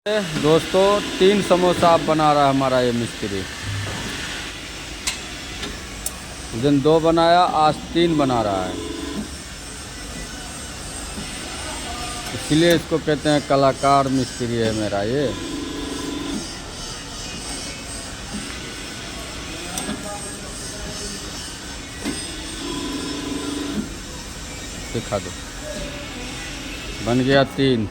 दोस्तों 3 समोसा आप बना रहा है हमारा ये मिस्त्री। उस दिन 2 बनाया, आज 3 बना रहा है। इसलिए इसको कहते हैं कलाकार मिस्त्री है मेरा ये। दिखा दो, बन गया 3।